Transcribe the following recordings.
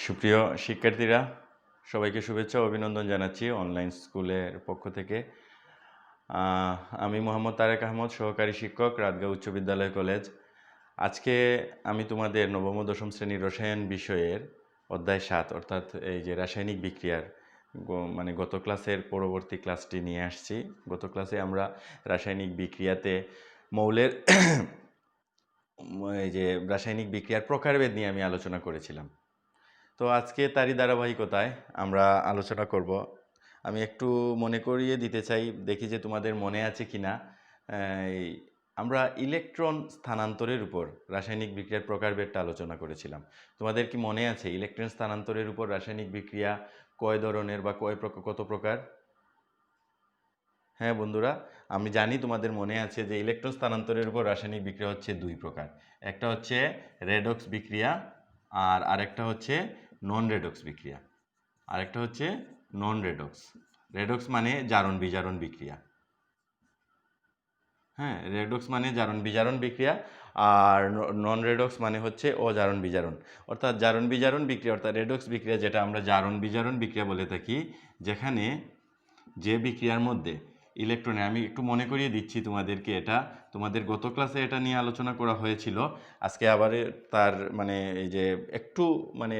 সুপ্রিয় শিক্ষার্থীরা, সবাইকে শুভেচ্ছা ও অভিনন্দন জানাচ্ছি অনলাইন স্কুলের পক্ষ থেকে। আমি মোহাম্মদ তারেক আহমদ, সহকারী শিক্ষক, রাতগাঁও উচ্চ বিদ্যালয় কলেজ। আজকে আমি তোমাদের নবম ও দশম শ্রেণীর রসায়ন বিষয়ের অধ্যায় 7 অর্থাৎ এই যে রাসায়নিক বিক্রিয়ার গত ক্লাসের পরবর্তী ক্লাসটি নিয়ে আসছি। গত ক্লাসে আমরা রাসায়নিক বিক্রিয়াতে মৌলের এই যে রাসায়নিক বিক্রিয়ার প্রকারভেদ নিয়ে আমি আলোচনা করেছিলাম। তো আজকে তারই ধারাবাহিকতায় আমরা আলোচনা করব। আমি একটু মনে করিয়ে দিতে চাই, দেখি যে তোমাদের মনে আছে কি না। আমরা ইলেকট্রন স্থানান্তরের উপর রাসায়নিক বিক্রিয়ার প্রকারভেদটা আলোচনা করেছিলাম। তোমাদের কি মনে আছে ইলেকট্রন স্থানান্তরের উপর রাসায়নিক বিক্রিয়া কয় ধরনের বা কত প্রকার? হ্যাঁ বন্ধুরা, আমি জানি তোমাদের মনে আছে যে ইলেকট্রন স্থানান্তরের উপর রাসায়নিক বিক্রিয়া হচ্ছে দুই প্রকার। একটা হচ্ছে রেডক্স বিক্রিয়া আর আরেকটা হচ্ছে নন রেডক্স বিক্রিয়া। আরেকটা হচ্ছে নন রেডক্স। রেডক্স মানে জারণ বিজারণ বিক্রিয়া। হ্যাঁ, রেডক্স মানে জারণ বিজারণ বিক্রিয়া, আর নন রেডক্স মানে হচ্ছে অজারণ বিজারণ। অর্থাৎ জারণ বিজারণ বিক্রিয়া অর্থাৎ রেডক্স বিক্রিয়া, যেটা আমরা জারণ বিজারণ বিক্রিয়া বলে থাকি, যেখানে যে বিক্রিয়ার মধ্যে ইলেকট্রনে, আমি একটু মনে করিয়ে দিচ্ছি তোমাদেরকে, এটা তোমাদের গত ক্লাসে এটা নিয়ে আলোচনা করা হয়েছিল। আজকে আবার তার এই যে একটু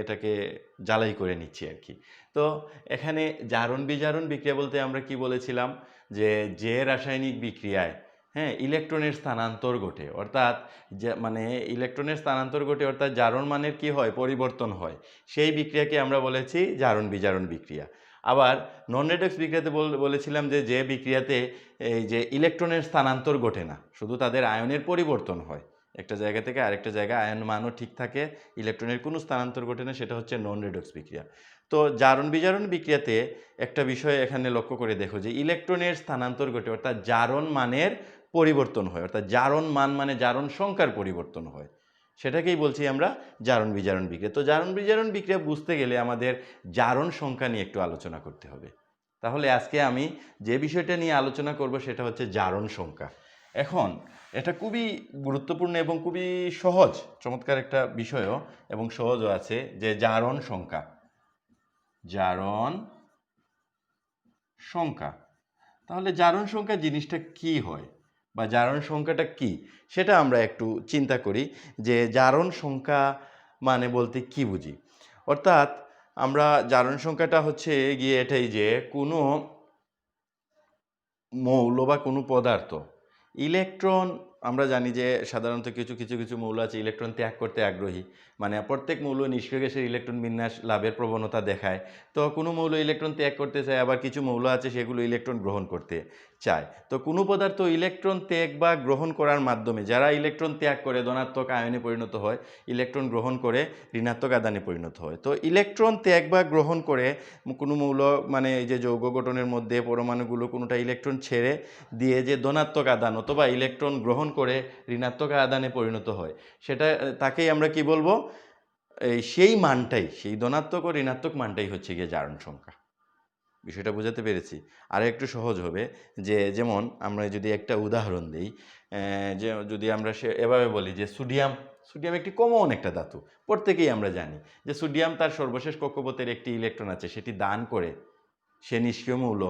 এটাকে জ্বালাই করে নিচ্ছি আর কি। তো এখানে জারণ বিজারণ বিক্রিয়া বলতে আমরা কি বলেছিলাম, যে রাসায়নিক বিক্রিয়ায় ইলেকট্রনের স্থানান্তর ঘটে, অর্থাৎ যে ইলেকট্রনের স্থানান্তর ঘটে অর্থাৎ জারণ মানের কি হয়, পরিবর্তন হয়, সেই বিক্রিয়াকে আমরা বলেছি জারণ বিজারণ বিক্রিয়া। আবার নন রেডক্স বিক্রিয়াতে বলেছিলাম যে বিক্রিয়াতে এই যে ইলেকট্রনের স্থানান্তর ঘটে না, শুধু তাদের আয়নের পরিবর্তন হয়, একটা জায়গা থেকে আরেকটা জায়গায় আয়ন মানও ঠিক থাকে, ইলেকট্রনের কোনো স্থানান্তর ঘটে না, সেটা হচ্ছে নন রেডক্স বিক্রিয়া। তো জারণ বিজারণ বিক্রিয়াতে একটা বিষয় এখানে লক্ষ্য করে দেখো যে ইলেকট্রনের স্থানান্তর ঘটে, অর্থাৎ জারণ মানের পরিবর্তন হয়, অর্থাৎ জারণ মান মানে জারণ সংখ্যার পরিবর্তন হয়, সেটাকেই বলছি আমরা জারণ বিজারণ বিক্রিয়া। তো জারণ বিজারণ বিক্রিয়া বুঝতে গেলে আমাদের জারণ সংখ্যা নিয়ে একটু আলোচনা করতে হবে। তাহলে আজকে আমি যে বিষয়টা নিয়ে আলোচনা করব সেটা হচ্ছে জারণ সংখ্যা। এখন এটা খুবই গুরুত্বপূর্ণ এবং খুবই সহজ, চমৎকার একটা বিষয়ও এবং সহজও আছে, যে জারণ সংখ্যা। জারণ সংখ্যা, তাহলে জারণ সংখ্যা জিনিসটা কি হয় বা জারণ সংখ্যাটা কি, সেটা আমরা একটু চিন্তা করি যে জারণ সংখ্যা মানে বলতে কি বুঝি। অর্থাৎ আমরা জারণ সংখ্যাটা হচ্ছে গিয়ে এটাই যে কোনো মৌল বা কোনো পদার্থ ইলেকট্রন, আমরা জানি যে সাধারণত কিছু মৌল আছে ইলেকট্রন ত্যাগ করতে আগ্রহী, প্রত্যেক মৌল নিষ্ক্রিয় গ্যাসের ইলেকট্রন বিন্যাস লাভের প্রবণতা দেখায়। তো কোনো মৌল ইলেকট্রন ত্যাগ করতে চায়, আবার কিছু মৌল আছে সেগুলো ইলেকট্রন গ্রহণ করতে চায়। তো কোনো পদার্থ ইলেকট্রন ত্যাগ বা গ্রহণ করার মাধ্যমে, যারা ইলেকট্রন ত্যাগ করে ধনাত্মক আয়নে পরিণত হয়, ইলেকট্রন গ্রহণ করে ঋণাত্মক আদানে পরিণত হয়। তো ইলেকট্রন ত্যাগ বা গ্রহণ করে কোনো মৌল এই যে যৌগ গঠনের মধ্যে পরমাণুগুলো কোনোটা ইলেকট্রন ছেড়ে দিয়ে যে ধনাত্মক আদান অথবা ইলেকট্রন গ্রহণ করে ঋণাত্মক আদানে পরিণত হয়, সেটা তাকেই আমরা কি বলবো, সেই মানটাই, সেই ধনাত্মক ও ঋণাত্মক মানটাই হচ্ছে গিয়ে জারণ সংখ্যা। বিষয়টা বোঝাতে পেরেছি? আর একটু সহজ হবে, যেমন আমরা যদি একটা উদাহরণ দিই, যে যদি আমরা এভাবে বলি যে সোডিয়াম একটি কমন একটা ধাতু, প্রত্যেকেই আমরা জানি যে সোডিয়াম তার সর্বশেষ কক্ষপথের একটি ইলেকট্রন আছে, সেটি দান করে সে নিষ্ক্রিয় মৌল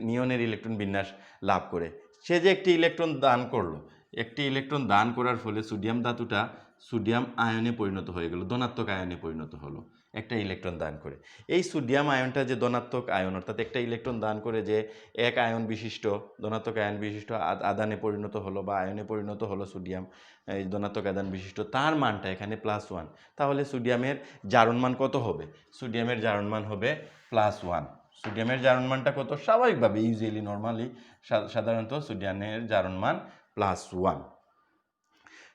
নিয়নের ইলেকট্রন বিন্যাস লাভ করে। সে যে একটি ইলেকট্রন দান করলো, একটি ইলেকট্রন দান করার ফলে সোডিয়াম ধাতুটা সোডিয়াম আয়নে পরিণত হয়ে গেল, ধনাত্মক আয়নে পরিণত হলো একটা ইলেকট্রন দান করে। এই সোডিয়াম আয়নটা যে ধনাত্মক আয়ন, অর্থাৎ একটা ইলেকট্রন দান করে যে এক আয়ন বিশিষ্ট, ধনাত্মক আয়ন বিশিষ্ট আদানে পরিণত হলো বা আয়নে পরিণত হলো সোডিয়াম, এই ধনাত্মক আদান বিশিষ্ট, তার মানটা এখানে +1। তাহলে সোডিয়ামের জারণ মান কত হবে? সোডিয়ামের জারণ মান হবে +1। সোডিয়ামের জারণ মানটা কত? স্বাভাবিকভাবে ইউজুয়ালি নর্মালি সাধারণত সোডিয়ামের জারণ মান +1।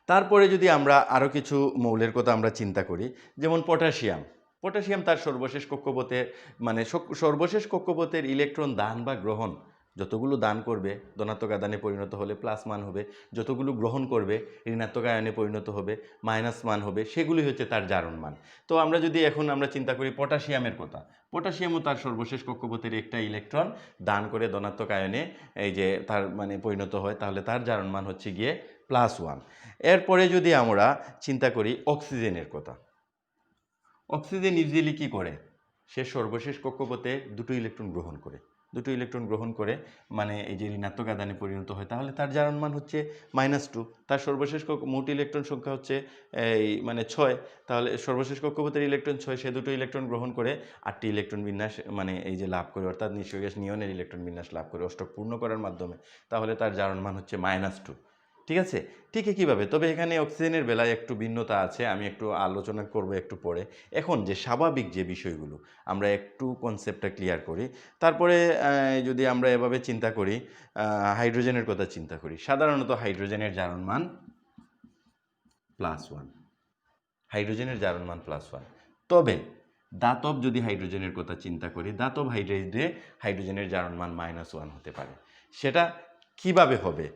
তারপরে যদি আমরা আরও কিছু মৌলের কথা আমরা চিন্তা করি, যেমন পটাশিয়াম তার সর্বশেষ কক্ষপথে সর্বশেষ কক্ষপথের ইলেকট্রন দান বা গ্রহণ, যতগুলো দান করবে ধনাত্মক আদানে পরিণত হলে প্লাস মান হবে, যতগুলো গ্রহণ করবে ঋণাত্মক আয়নে পরিণত হবে মাইনাস মান হবে, সেগুলি হচ্ছে তার জারণ মান। তো আমরা যদি এখন চিন্তা করি পটাশিয়ামের কথা, পটাশিয়ামও তার সর্বশেষ কক্ষপথের একটা ইলেকট্রন দান করে ধনাত্মক আয়নে এই যে তার পরিণত হয়, তাহলে তার জারণ মান হচ্ছে গিয়ে +1। এরপরে যদি আমরা চিন্তা করি অক্সিজেনের কথা, অক্সিজেন ইজিলি কি করে, সে সর্বশেষ কক্ষপথে দুটো ইলেকট্রন গ্রহণ করে, দুটো ইলেকট্রন গ্রহণ করে মানে এই যে ঋণাত্মক আধানে পরিণত হয়, তাহলে তার জারণ মান হচ্ছে -2। তার সর্বশেষ মোট ইলেকট্রন সংখ্যা হচ্ছে এই মানে 6, তাহলে সর্বশেষ কক্ষপথের ইলেকট্রন 6, সে দুটো ইলেকট্রন গ্রহণ করে 8টি ইলেকট্রন বিন্যাস মানে এই যে লাভ করে, অর্থাৎ নিষ্ক্রিয় গ্যাস নিয়নের ইলেকট্রন বিন্যাস লাভ করে অষ্টক পূর্ণ করার মাধ্যমে, তাহলে তার জারণ মান হচ্ছে -2। ঠিক আছে, ঠিক কীভাবে, তবে এখানে অক্সিজেনের বেলায় একটু ভিন্নতা আছে, আমি একটু আলোচনা করব একটু পরে। এখন যে স্বাভাবিক যে বিষয়গুলো আমরা একটু কনসেপ্টটা ক্লিয়ার করি, তারপরে যদি আমরা এভাবে চিন্তা করি, হাইড্রোজেনের কথা চিন্তা করি, সাধারণত হাইড্রোজেনের জারণ মান +1, হাইড্রোজেনের জারণ মান +1। তবে দাতব যদি হাইড্রোজেনের কথা চিন্তা করি, দাতব হাইড্রাইডে হাইড্রোজেনের জারণ মান -1 হতে পারে। সেটা কিভাবে হবে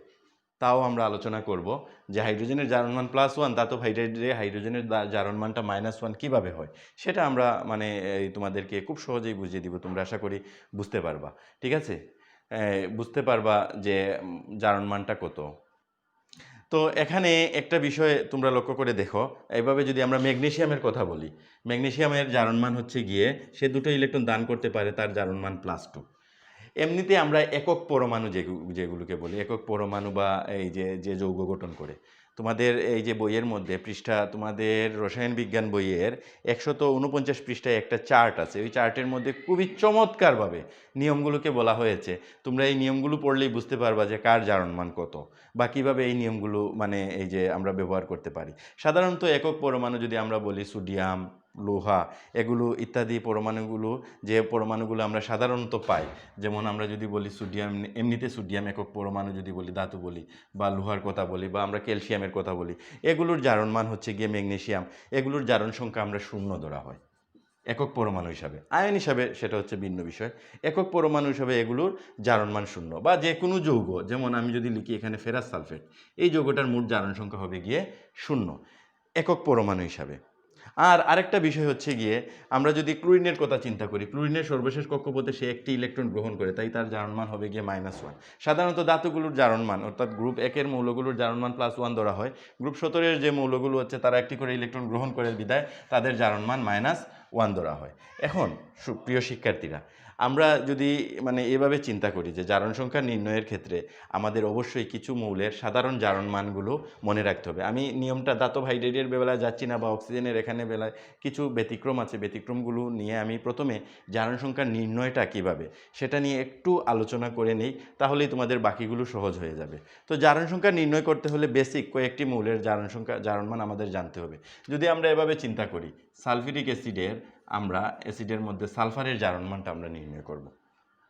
তাও আমরা আলোচনা করব, যে হাইড্রোজেনের জারণ মান +1, দাতব হাইড্রাইডে হাইড্রোজেনের জারণ মানটা -1 কিভাবে হয়, সেটা আমরা মানে তোমাদেরকে খুব সহজেই বুঝিয়ে দিব, তোমরা আশা করি বুঝতে পারবা। ঠিক আছে, বুঝতে পারবা যে জারণ মানটা কত। তো এখানে একটা বিষয় তোমরা লক্ষ্য করে দেখো, এইভাবে যদি আমরা ম্যাগনেসিয়ামের কথা বলি, ম্যাগনেসিয়ামের জারণ মান হচ্ছে গিয়ে সে দুটো ইলেকট্রন দান করতে পারে, তার জারণ মান +2। এমনিতে আমরা একক পরমাণু যেগুলোকে বলি, একক পরমাণু বা এই যে যৌগ গঠন করে, তোমাদের এই যে বইয়ের মধ্যে পৃষ্ঠা, তোমাদের রসায়ন বিজ্ঞান বইয়ের 149 পৃষ্ঠায় একটা চার্ট আছে, ওই চার্টের মধ্যে খুবই চমৎকারভাবে নিয়মগুলোকে বলা হয়েছে। তোমরা এই নিয়মগুলো পড়লেই বুঝতে পারবা যে কার জারণ মান কত, বা কীভাবে এই নিয়মগুলো মানে এই যে আমরা ব্যবহার করতে পারি। সাধারণত একক পরমাণু যদি আমরা বলি, সোডিয়াম, লোহা, এগুলো ইত্যাদি পরমাণুগুলো, যে পরমাণুগুলো আমরা সাধারণত পাই, যেমন আমরা যদি বলি সোডিয়াম, এমনিতে সোডিয়াম একক পরমাণু যদি বলি, ধাতু বলি, বা লোহার কথা বলি, বা আমরা ক্যালসিয়ামের কথা বলি, এগুলোর জারণ মান হচ্ছে গিয়ে ম্যাগনেসিয়াম, এগুলোর জারণ সংখ্যা আমরা 0 ধরা হয় একক পরমাণু হিসাবে। আয়ন হিসাবে সেটা হচ্ছে ভিন্ন বিষয়। একক পরমাণু হিসাবে এগুলোর জারণ মান 0। বা যে কোনো যৌগ, যেমন আমি যদি লিখি এখানে ফেরাস সালফেট, এই যৌগটার মোট জারণ সংখ্যা হবে গিয়ে 0 একক পরমাণু হিসাবে। আর আরেকটা বিষয় হচ্ছে গিয়ে, আমরা যদি ক্লোরিনের কথা চিন্তা করি, ক্লোরিনের সর্বশেষ কক্ষপথে সে একটি ইলেকট্রন গ্রহণ করে, তাই তার জারণ মান হবে গিয়ে -1। সাধারণত ধাতুগুলোর জারণ মান, অর্থাৎ গ্রুপ 1-এর মৌলগুলোর জারণ মান +1 ধরা হয়। গ্রুপ 17-এর যে মৌলগুলো হচ্ছে তারা একটি করে ইলেকট্রন গ্রহণ করে বিদায় তাদের জারণ মান -1 ধরা হয়। এখন সুপ্রিয় শিক্ষার্থীরা, আমরা যদি মানে এভাবে চিন্তা করি যে জারণ সংখ্যা নির্ণয়ের ক্ষেত্রে আমাদের অবশ্যই কিছু মৌলের সাধারণ জারণ মানগুলো মনে রাখতে হবে। আমি নিয়মটা ধাতব হাইড্রাইডের বেলায় যাচ্ছি না, বা অক্সিজেনের এখানে বেলায় কিছু ব্যতিক্রম আছে, ব্যতিক্রমগুলো নিয়ে আমি প্রথমে জারণ সংখ্যা নির্ণয়টা কিভাবে সেটা নিয়ে একটু আলোচনা করে নিই, তাহলেই তোমাদের বাকিগুলো সহজ হয়ে যাবে। তো জারণ সংখ্যা নির্ণয় করতে হলে বেসিক কয়েকটি মৌলের জারণ মান আমাদের জানতে হবে। যদি আমরা এভাবে চিন্তা করি, সালফিউরিক অ্যাসিডের, আমরা অ্যাসিডের মধ্যে সালফারের জারণ মানটা আমরা নির্ণয় করব।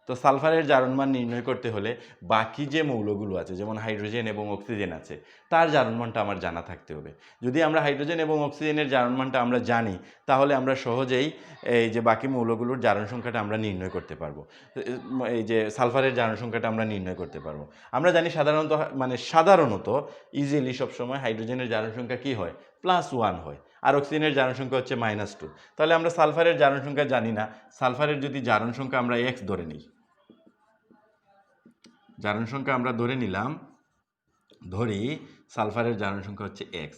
তো সালফারের জারণ মান নির্ণয় করতে হলে বাকি যে মৌলগুলো আছে, যেমন হাইড্রোজেন এবং অক্সিজেন আছে, তার জারণ মানটা আমার জানা থাকতে হবে। যদি আমরা হাইড্রোজেন এবং অক্সিজেনের জারণ মানটা আমরা জানি, তাহলে আমরা সহজেই এই যে বাকি মৌলগুলোর জারণ সংখ্যাটা আমরা নির্ণয় করতে পারবো। এই যে সালফারের জারণ সংখ্যাটা আমরা নির্ণয় করতে পারবো। আমরা জানি সাধারণত ইজিলি সবসময় হাইড্রোজেনের জারণ সংখ্যা কী হয়, +1 হয়, আর অক্সিজেনের জারণ সংখ্যা হচ্ছে -2। তাহলে আমরা সালফারের জারণ সংখ্যা জানি না, সালফারের যদি জারণ সংখ্যা আমরা x ধরে নিই, জারণ সংখ্যা আমরা ধরি সালফারের জারণ সংখ্যা হচ্ছে x।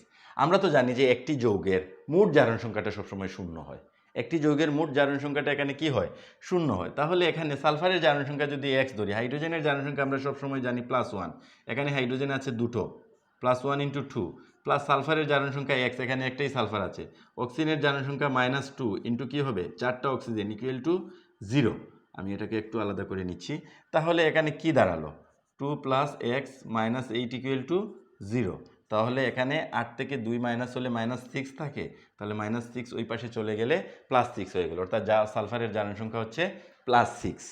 আমরা তো জানি যে একটি যৌগের মোট জারণ সংখ্যাটা সবসময় 0 হয়, একটি যৌগের মোট জারণ সংখ্যাটা এখানে কি হয়, 0 হয়। তাহলে এখানে সালফারের জারণ সংখ্যা যদি x ধরি, হাইড্রোজেনের জারণ সংখ্যা আমরা সবসময় জানি +1, এখানে হাইড্রোজেন আছে দুটো, +1 × 2, প্লাস সালফারের জারণ সংখ্যা x, এখানে একটাই সালফার আছে, অক্সিজেনের জারণ সংখ্যা -2 ইন্টু কী হবে 4টা অক্সিজেন = 0। আমি এটাকে একটু আলাদা করে নিচ্ছি। তাহলে এখানে কি দাঁড়ালো, 2 + x - 8 = 0। তাহলে এখানে 8 থেকে 2 মাইনাস হলে -6 থাকে, তাহলে -6 ওই পাশে চলে গেলে +6 হয়ে গেল, অর্থাৎ সালফারের জারণ সংখ্যা হচ্ছে +6,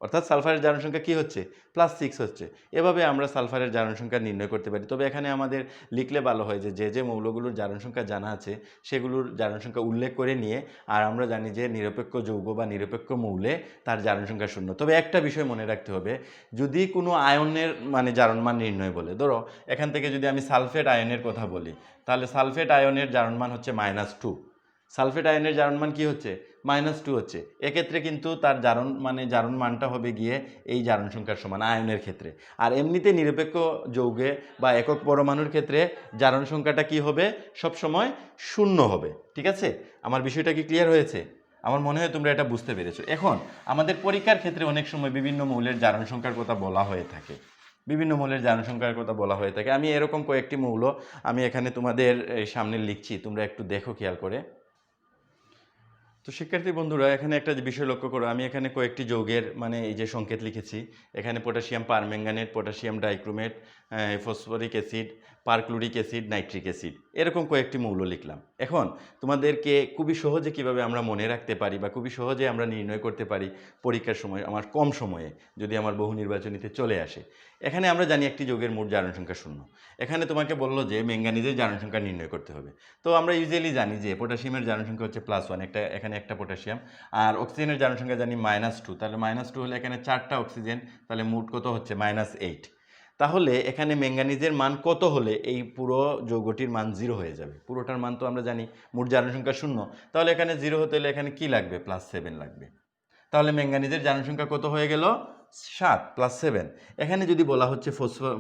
অর্থাৎ সালফারের জারণ সংখ্যা কী হচ্ছে, +6 হচ্ছে। এভাবে আমরা সালফারের জারণ সংখ্যা নির্ণয় করতে পারি। তবে এখানে আমাদের লিখলে ভালো হয় যে মৌলগুলোর জারণ সংখ্যা জানা আছে সেগুলোর জারণ সংখ্যা উল্লেখ করে নিয়ে, আর আমরা জানি যে নিরপেক্ষ যৌগ বা নিরপেক্ষ মৌলে তার জারণ সংখ্যা 0। তবে একটা বিষয় মনে রাখতে হবে, যদি কোনো আয়নের মানে জারণ মান নির্ণয় বলে, ধরো এখান থেকে যদি আমি সালফেট আয়নের কথা বলি, তাহলে সালফেট আয়নের জারণ মান হচ্ছে -2। সালফেট আয়নের জারণ মান কী হচ্ছে, -2 হচ্ছে, এক্ষেত্রে কিন্তু তার জারণ জারণ মানটা হবে গিয়ে এই জারণ সংখ্যার সমান আয়নের ক্ষেত্রে। আর এমনিতে নিরপেক্ষ যৌগে বা একক পরমাণুর ক্ষেত্রে জারণ সংখ্যাটা কি হবে, সব সময় 0 হবে। ঠিক আছে, আমার বিষয়টা কি ক্লিয়ার হয়েছে? আমার মনে হয় তোমরা এটা বুঝতে পেরেছো। এখন আমাদের পরীক্ষার ক্ষেত্রে অনেক সময় বিভিন্ন মৌলের জারণ সংখ্যার কথা বলা হয়ে থাকে, বিভিন্ন মৌলের জারণ সংখ্যার কথা বলা হয়ে থাকে। আমি এরকম কয়েকটি মৌল আমি এখানে তোমাদের সামনে লিখছি, তোমরা একটু দেখো খেয়াল করে। তো শিক্ষার্থী বন্ধুরা, এখানে একটা বিষয় লক্ষ্য করো, আমি এখানে কয়েকটি যৌগের এই যে সংকেত লিখেছি। এখানে potassium permanganate, potassium dichromate, phosphoric acid, perchloric acid, nitric acid, এরকম কয়েকটি মৌল লিখলাম। এখন তোমাদেরকে খুবই সহজে কিভাবে আমরা মনে রাখতে পারি বা খুবই সহজে আমরা নির্ণয় করতে পারি পরীক্ষার সময় আমার কম সময়ে যদি আমার বহু নির্বাচনীতে চলে আসে। এখানে আমরা জানি একটি যৌগের মোট জারণ সংখ্যা 0। এখানে তোমাকে বললো যে ম্যাঙ্গানিজের জারণ সংখ্যা নির্ণয় করতে হবে। তো আমরা ইউজুয়ালি জানি যে পটাশিয়ামের জারণ সংখ্যা হচ্ছে +1, এখানে একটা পটাশিয়াম। আর অক্সিজেনের জারণ সংখ্যা জানি -2, তাহলে -2 হলে এখানে 4টা অক্সিজেন, তাহলে মোট কত হচ্ছে -8। তাহলে এখানে ম্যাঙ্গানিজের মান কত হলে এই পুরো যৌগটির মান 0 হয়ে যাবে? পুরোটার মান তো আমরা জানি মোট জারণ সংখ্যা 0, তাহলে এখানে 0 হতে হলে এখানে কি লাগবে? +7 লাগবে। তাহলে ম্যাঙ্গানিজের জারণ সংখ্যা কত হয়ে গেল? 7 + 7। এখানে যদি বলা হচ্ছে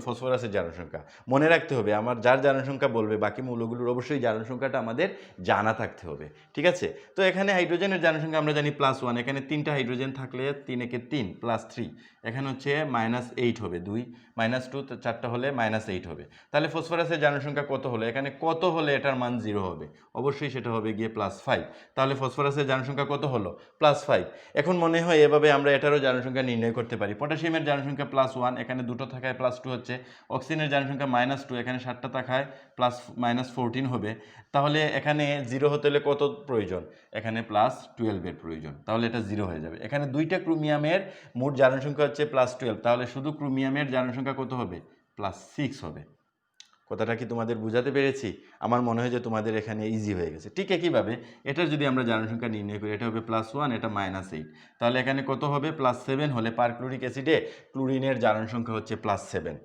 ফসফরাসের জারণ সংখ্যা, মনে রাখতে হবে আমার যার জারণ সংখ্যা বলবে বাকি মৌলগুলোর অবশ্যই জারণ সংখ্যাটা আমাদের জানা থাকতে হবে। ঠিক আছে, তো এখানে হাইড্রোজেনের জারণ সংখ্যা আমরা জানি +1, এখানে 3টা হাইড্রোজেন থাকলে 3 একে 3 +3, এখানে হচ্ছে -8 হবে, 2 -2 তো 4টা হলে -8 হবে। তাহলে ফসফরাসের জারণ সংখ্যা কত হলো? এখানে কত হলে এটার মান 0 হবে? অবশ্যই সেটা হবে গিয়ে +5। তাহলে ফসফরাসের জারণ সংখ্যা কত হলো? +5। এখন মনে হয় এভাবে আমরা এটারও জারণ সংখ্যা নির্ণয় করতে পারি। পটাশিয়ামের জারণ সংখ্যা +1, এখানে দুটো থাকায় +2 হচ্ছে। অক্সিজেনের জারণ সংখ্যা -2, এখানে 7টা থাকায় -14 হবে। তাহলে এখানে 0 হতে হলে কত প্রয়োজন? এখানে +12 এর প্রয়োজন, তাহলে এটা 0 হয়ে যাবে। এখানে দুইটা ক্রোমিয়ামের মোট জারণ সংখ্যা হচ্ছে +12, তাহলে শুধু ক্রোমিয়ামের জারণ সংখ্যা কত হবে? +6 হবে। কথাটা কি তোমাদের বুঝাতে পেরেছি? আমার মনে হয় যে তোমাদের এখানে ইজি হয়ে গেছে। ঠিক একইভাবে এটার যদি আমরা জারণ সংখ্যা নির্ণয় করি, এটা হবে +1, এটা -8, তাহলে এখানে কত হবে? +7 হলে পারক্লোরিক অ্যাসিডে ক্লোরিনের জারণ সংখ্যা হচ্ছে +7।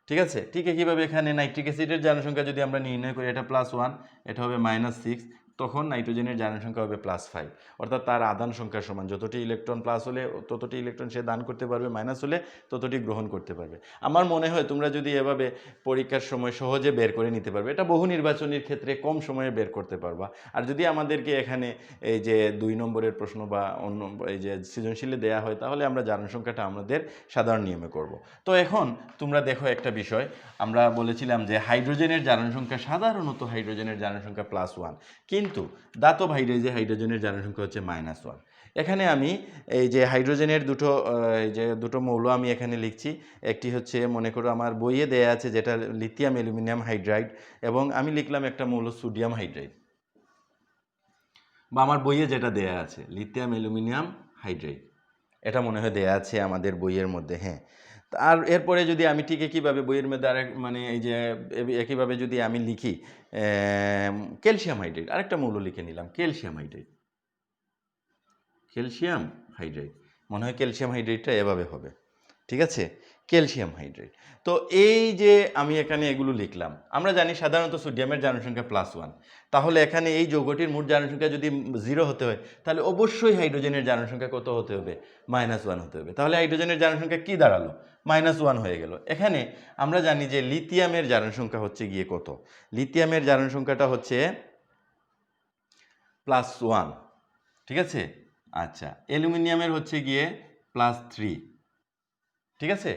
ঠিক আছে, ঠিক একইভাবে এখানে নাইট্রিক অ্যাসিডের জারণ সংখ্যা যদি আমরা নির্ণয় করি, এটা +1, এটা হবে -6, তখন নাইট্রোজেনের জারণ সংখ্যা হবে +5। অর্থাৎ তার আদান সংখ্যার সমান, যতটি ইলেকট্রন প্লাস হলে ততটি ইলেকট্রন সে দান করতে পারবে, মাইনাস হলে ততটি গ্রহণ করতে পারবে। আমার মনে হয় তোমরা যদি এভাবে পরীক্ষার সময় সহজে বের করে নিতে পারবে, এটা বহু নির্বাচনীর ক্ষেত্রে কম সময়ে বের করতে পারবা। আর যদি আমাদেরকে এখানে এই যে 2 নম্বরের প্রশ্ন বা অন্য এই যে সৃজনশীলে দেয়া হয়, তাহলে আমরা জারণ সংখ্যাটা আমাদের সাধারণ নিয়মে করব। তো এখন তোমরা দেখো একটা বিষয়, আমরা বলেছিলাম যে হাইড্রোজেনের জারণ সংখ্যা, সাধারণত হাইড্রোজেনের জারণ সংখ্যা +1, কিন্তু দাতব হাইড্রোজেনের জারণ সংখ্যা হচ্ছে -1। এখানে আমি এই যে হাইড্রোজেনের দুটো মৌল আমি এখানে লিখছি। একটি হচ্ছে, মনে করো আমার বইয়ে দেয়া আছে যেটা লিথিয়াম অ্যালুমিনিয়াম হাইড্রাইড, এবং আমি লিখলাম একটা মৌল সোডিয়াম হাইড্রাইড, বা আমার বইয়ে যেটা দেয়া আছে লিথিয়াম অ্যালুমিনিয়াম হাইড্রাইড, এটা মনে হয় দেয়া আছে আমাদের বইয়ের মধ্যে। হ্যাঁ, আর এরপরে যদি আমি ঠিক একইভাবে বইয়ের মধ্যে আরেক এই যে একইভাবে যদি আমি লিখি ক্যালসিয়াম হাইড্রাইড, আরেকটা মৌল লিখে নিলাম ক্যালসিয়াম হাইড্রাইড, ক্যালসিয়াম হাইড্রাইড, মনে হয় ক্যালসিয়াম হাইড্রাইডটা এভাবে হবে। ঠিক আছে, ক্যালসিয়াম হাইড্রাইড। তো এই যে আমি এখানে এগুলো লিখলাম, আমরা জানি সাধারণত সোডিয়ামের জারণ সংখ্যা +1, তাহলে এখানে এই যৌগটির মোট জারণ সংখ্যা যদি 0 হতে হয়, তাহলে অবশ্যই হাইড্রোজেনের জারণ সংখ্যা কত হতে হবে? -1 হতে হবে। তাহলে হাইড্রোজেনের জারণ সংখ্যা কি দাঁড়ালো? -1 হয়ে গেল। এখানে আমরা জানি যে লিথিয়ামের জারণ সংখ্যা হচ্ছে গিয়ে কত? লিথিয়ামের জারণ সংখ্যাটা হচ্ছে +1। ঠিক আছে, আচ্ছা, অ্যালুমিনিয়ামের হচ্ছে গিয়ে +3। ঠিক আছে,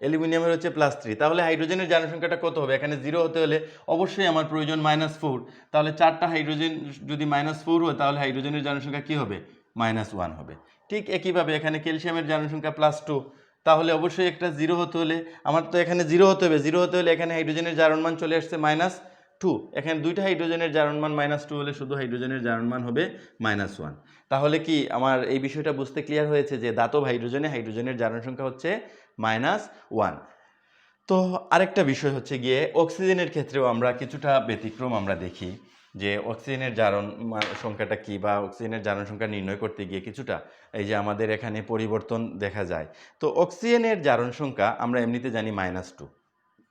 অ্যালুমিনিয়ামের হচ্ছে +3, তাহলে হাইড্রোজেনের জারণ সংখ্যাটা কত হবে? এখানে 0 হতে হলে অবশ্যই আমার প্রয়োজন -4, তাহলে 4টা হাইড্রোজেন যদি -4 হয়, তাহলে হাইড্রোজেনের জারণ সংখ্যা কী হবে? -1 হবে। ঠিক একইভাবে এখানে ক্যালসিয়ামের জারণ সংখ্যা +2, তাহলে অবশ্যই একটা 0 হতে হলে আমার তো এখানে 0 হতে হবে। 0 হতে হলে এখানে হাইড্রোজেনের জারণ মান চলে আসছে -2, এখানে দুইটা হাইড্রোজেনের জারণ মান -2 হলে শুধু হাইড্রোজেনের জারণ মান হবে -1। তাহলে কি আমার এই বিষয়টা বুঝতে ক্লিয়ার হয়েছে যে দাতব হাইড্রোজেনের জারণ সংখ্যা হচ্ছে -1। তো আরেকটা বিষয় হচ্ছে গিয়ে অক্সিজেনের ক্ষেত্রেও আমরা কিছুটা ব্যতিক্রম আমরা দেখি, যে অক্সিজেনের জারণ সংখ্যাটা কি, বা অক্সিজেনের জারণ সংখ্যা নির্ণয় করতে গিয়ে কিছুটা এই যে আমাদের এখানে পরিবর্তন দেখা যায়। তো অক্সিজেনের জারণ সংখ্যা আমরা এমনিতে জানি -2,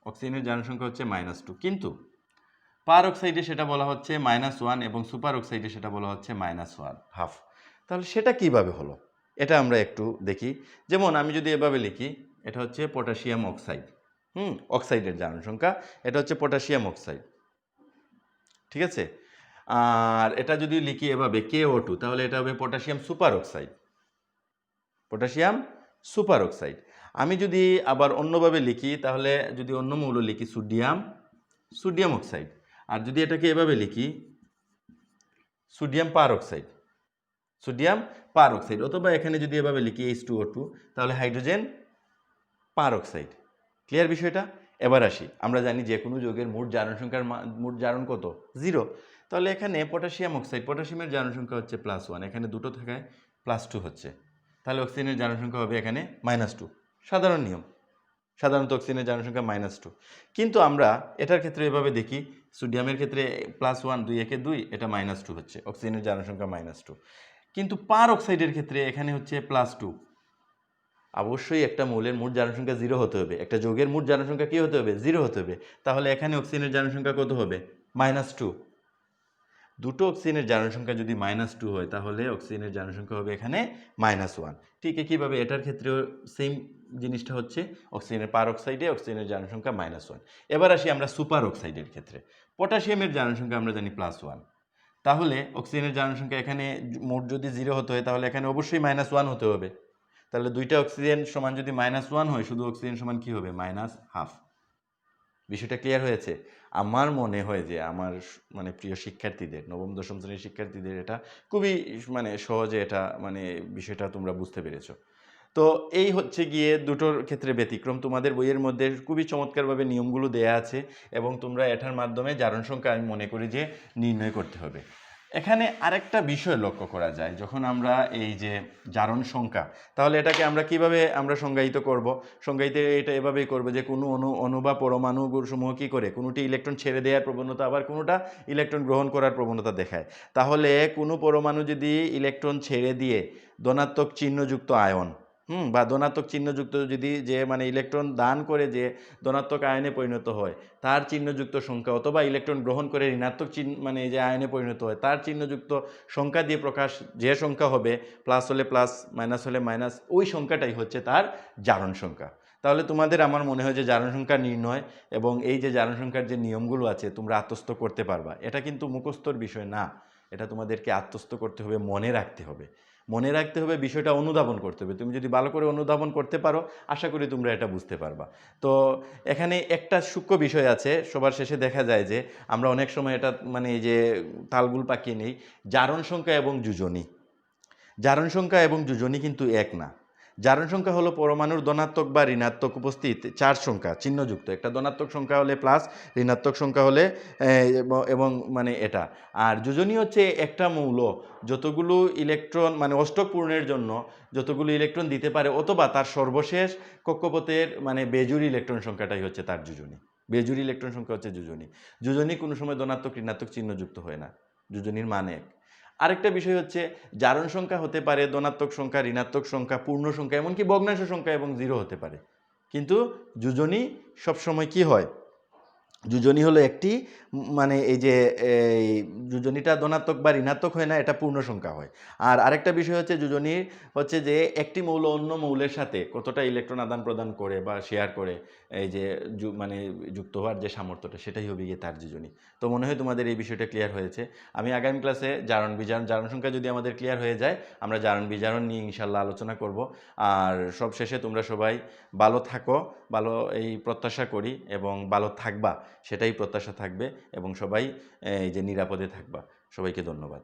অক্সিজেনের জারণ সংখ্যা হচ্ছে -2, কিন্তু পার অক্সাইডে সেটা বলা হচ্ছে -1 এবং সুপার অক্সাইডে সেটা বলা হচ্ছে -1/2। তাহলে সেটা কিভাবে হলো এটা আমরা একটু দেখি। যেমন আমি যদি এভাবে লিখি, এটা হচ্ছে পটাশিয়াম অক্সাইড, অক্সাইডের জারণ সংখ্যা, এটা হচ্ছে পটাশিয়াম অক্সাইড, ঠিক আছে। আর এটা যদি লিখি এভাবে KO2, তাহলে এটা হবে potassium super oxide, potassium super oxide. আমি যদি আবার অন্যভাবে লিখি, তাহলে যদি অন্য মৌল লিখি সোডিয়াম অক্সাইড, আর যদি এটাকে এভাবে লিখি সোডিয়াম পার অক্সাইড, সোডিয়াম পার অক্সাইড, অথবা এখানে যদি এভাবে লিখি H2O2, তাহলে হাইড্রোজেন পার অক্সাইড। ক্লিয়ার বিষয়টা? এবার আসি, আমরা জানি যে কোনো যৌগের মোট জারণ সংখ্যার মোট জারণ কত? 0। তাহলে এখানে পটাশিয়াম অক্সাইড, পটাশিয়ামের জারণ সংখ্যা হচ্ছে +1, এখানে দুটো থাকায় +2 হচ্ছে, তাহলে অক্সিজেনের জারণ সংখ্যা হবে এখানে -2। সাধারণ নিয়ম, সাধারণত অক্সিজেনের জারণ সংখ্যা -2। কিন্তু আমরা এটার ক্ষেত্রে এভাবে দেখি, সোডিয়ামের ক্ষেত্রে +1, 2 একে 2, এটা -2 হচ্ছে, অক্সিজেনের জারণ সংখ্যা -2। কিন্তু পার অক্সাইডের ক্ষেত্রে এখানে হচ্ছে +2। অবশ্যই একটা মৌলের মোট জারণ সংখ্যা 0 হতে হবে, একটা যৌগের মোট জারণ সংখ্যা কী হতে হবে? 0 হতে হবে। তাহলে এখানে অক্সিজেনের জারণ সংখ্যা কত হবে? -2। দুটো অক্সিজেনের জারণ সংখ্যা যদি -2 হয়, তাহলে অক্সিজেনের জারণ সংখ্যা হবে এখানে -1। ঠিক একইভাবে এটার ক্ষেত্রেও সেম জিনিসটা হচ্ছে, অক্সিজেনের পার অক্সাইডে অক্সিজেনের জারণ সংখ্যা -1। এবার আসি আমরা সুপার অক্সাইডের ক্ষেত্রে। পটাশিয়ামের জারণ সংখ্যা আমরা জানি +1, তাহলে অক্সিজেনের জারণ সংখ্যা এখানে মোট যদি 0 হতে হয়, তাহলে এখানে অবশ্যই -1 হতে হবে। তাহলে দুইটা অক্সিজেন সমান যদি -1 হয়, শুধু অক্সিজেন সমান কী হবে? -1/2। বিষয়টা ক্লিয়ার হয়েছে? আমার মনে হয় যে আমার মানে প্রিয় শিক্ষার্থীদের, নবম দশম শ্রেণীর শিক্ষার্থীদের এটা খুবই মানে সহজে এটা মানে বিষয়টা তোমরা বুঝতে পেরেছো। তো এই হচ্ছে গিয়ে দুটোর ক্ষেত্রে ব্যতিক্রম। তোমাদের বইয়ের মধ্যে খুবই চমৎকারভাবে নিয়মগুলো দেয়া আছে, এবং তোমরা এটার মাধ্যমে জারণ সংখ্যা আমি মনে করি যে নির্ণয় করতে হবে। এখানে আরেকটা বিষয় লক্ষ্য করা যায়, যখন আমরা এই যে জারণ সংখ্যা, তাহলে এটাকে আমরা কিভাবে আমরা সংজ্ঞায়িত করব? সংজ্ঞায়িত এটা এভাবেই করব যে কোনো অণু বা পরমাণুসমূহ কী করে? কোনোটি ইলেকট্রন ছেড়ে দেওয়ার প্রবণতা, আবার কোনোটা ইলেকট্রন গ্রহণ করার প্রবণতা দেখায়। তাহলে কোনো পরমাণু যদি ইলেকট্রন ছেড়ে দিয়ে ধনাত্মক চিহ্নযুক্ত আয়ন, বা ধনাত্মক চিহ্নযুক্ত যদি যে মানে ইলেকট্রন দান করে যে ধনাত্মক আয়নে পরিণত হয়, তার চিহ্নযুক্ত সংখ্যা, অথবা ইলেকট্রন গ্রহণ করে ঋণাত্মক চিহ্ন মানে যে আয়নে পরিণত হয়, তার চিহ্নযুক্ত সংখ্যা দিয়ে প্রকাশ, যে সংখ্যা হবে প্লাস হলে প্লাস, মাইনাস হলে মাইনাস, ওই সংখ্যাটাই হচ্ছে তার জারণ সংখ্যা। তাহলে তোমাদের আমার মনে হয় যে জারণ সংখ্যা নির্ণয় এবং এই যে জারণ সংখ্যার যে নিয়মগুলো আছে তোমরা আত্মস্থ করতে পারবা। এটা কিন্তু মুখস্থর বিষয় না, এটা তোমাদেরকে আত্মস্থ করতে হবে, মনে রাখতে হবে। মনে রাখতে হবে, বিষয়টা অনুধাবন করতে হবে। তুমি যদি ভালো করে অনুধাবন করতে পারো, আশা করি তোমরা এটা বুঝতে পারবা। তো এখানে একটা সূক্ষ্ম বিষয় আছে, সবার শেষে দেখা যায় যে আমরা অনেক সময় এটা মানে এই যে তালগুল পাকিয়ে নেই, জারণ সংখ্যা এবং যোজনী। জারণ সংখ্যা এবং যোজনী কিন্তু এক না। জারণ সংখ্যা হলো পরমাণুর ধনাত্মক বা ঋণাত্মক উপস্থিত চার সংখ্যা চিহ্নযুক্ত, একটা ধনাত্মক সংখ্যা হলে প্লাস, ঋণাত্মক সংখ্যা হলে এবং মানে এটা। আর যোজনী হচ্ছে একটা মৌল যতগুলো ইলেকট্রন মানে অষ্টক পূরণের জন্য যতগুলো ইলেকট্রন দিতে পারে, অথবা তার সর্বশেষ কক্ষপথের মানে বেজুর ইলেকট্রন সংখ্যাটাই হচ্ছে তার যোজনী। বেজুর ইলেকট্রন সংখ্যা হচ্ছে যোজনী। যোজনী কোনো সময় ধনাত্মক ঋণাত্মক চিহ্নযুক্ত হয় না, যোজনীর মানে এক। আরেকটা বিষয় হচ্ছে, জারণ সংখ্যা হতে পারে ধনাত্মক সংখ্যা, ঋণাত্মক সংখ্যা, পূর্ণ সংখ্যা, এমনকি ভগ্নাংশ সংখ্যা এবং 0 হতে পারে। কিন্তু যোজনী সবসময় কি হয়? যোজনী হলো একটি মানে এই যে এই যোজনীটা ধনাত্মক বা ঋণাত্মক হয় না, এটা পূর্ণ সংখ্যা হয়। আর আরেকটা বিষয় হচ্ছে, যোজনী হচ্ছে যে একটি মৌল অন্য মৌলের সাথে কতটা ইলেকট্রন আদান প্রদান করে বা শেয়ার করে, এই যে মানে যুক্ত হওয়ার যে সামর্থ্যটা, সেটাই হবে গিয়ে তার যোজনী। তো মনে হয় তোমাদের এই বিষয়টা ক্লিয়ার হয়েছে। আমি আগামী ক্লাসে জারণ বিজারণ, জারণ সংখ্যা যদি আমাদের ক্লিয়ার হয়ে যায়, আমরা জারণ বিজারণ নিয়ে ইনশাল্লাহ আলোচনা করব। আর সব শেষে তোমরা সবাই ভালো থাকো, ভালো এই প্রত্যাশা করি, এবং ভালো থাকবা সেটাই প্রত্যাশা থাকবে, এবং সবাই এই যে নিরাপদে থাকবা। সবাইকে ধন্যবাদ।